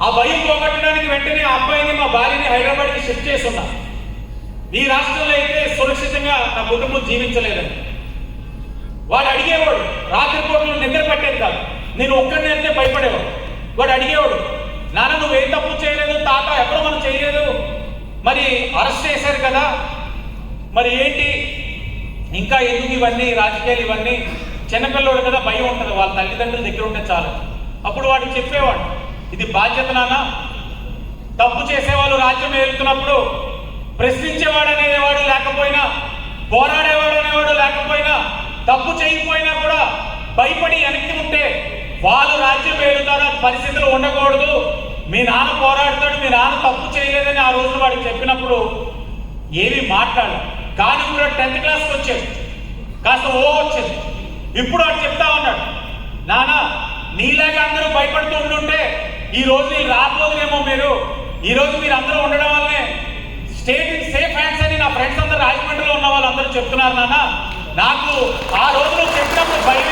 ఆ భయం పోగొట్టడానికి వెంటనే ఆ అబ్బాయిని మా భార్యని హైదరాబాద్కి షిఫ్ట్ చేస్తున్నా. ఈ రాష్ట్రంలో అయితే సురక్షితంగా నా కుటుంబం జీవించలేదని వాడు అడిగేవాడు. రాత్రిపూటలు నిద్ర పట్టేది కాదు, నేను ఒక్కడిని వెళ్తే భయపడేవాడు. వాడు అడిగేవాడు, నాన్న నువ్వేం తప్పు చేయలేదు తాత, ఎప్పుడో మనం చేయలేదు, మరి అరెస్ట్ చేశారు కదా, మరి ఏంటి ఇంకా ఎందుకు ఇవన్నీ రాజకీయాలు ఇవన్నీ? చిన్నపిల్లవాడు కదా, భయం ఉంటుంది, వాళ్ళ తల్లిదండ్రుల దగ్గర ఉంటే చాలు. అప్పుడు వాడికి చెప్పేవాడు, ఇది బాధ్యత నాన్న. తప్పు చేసేవాళ్ళు రాజ్యం ఏలుతున్నప్పుడు ప్రశ్నించేవాడు అనేవాడు లేకపోయినా, పోరాడేవాడు అనేవాడు లేకపోయినా, తప్పు చేయకపోయినా కూడా భయపడి వెనక్కి ఉంటే వాళ్ళు రాజ్యం ఏలుతారు, పరిస్థితులు ఉండకూడదు. మీ నాన్న పోరాడతాడు, మీ నాన్న తప్పు చేయలేదని ఆ రోజు వాడికి చెప్పినప్పుడు ఏమీ మాట్లాడు. కానీ కూడా 10th క్లాస్కి వచ్చేది, కాస్త వచ్చేది. ఇప్పుడు వాడు చెప్తా ఉన్నాడు, నాన్న నీలాగా అందరూ భయపడుతూ ఉండుంటే ఈ రోజు నీళ్ళు రాబోదునేమో, ఈ రోజు మీరు అందరూ ఉండడం వల్లనే స్టేట్ ఇన్ సేఫ్ హ్యాండ్స్ అని నా ఫ్రెండ్స్ అందరూ రాజమండ్రిలో ఉన్న వాళ్ళందరూ చెప్తున్నారు. నాన్న నాకు ఆ రోజు నువ్వు చెప్పినప్పుడు భయం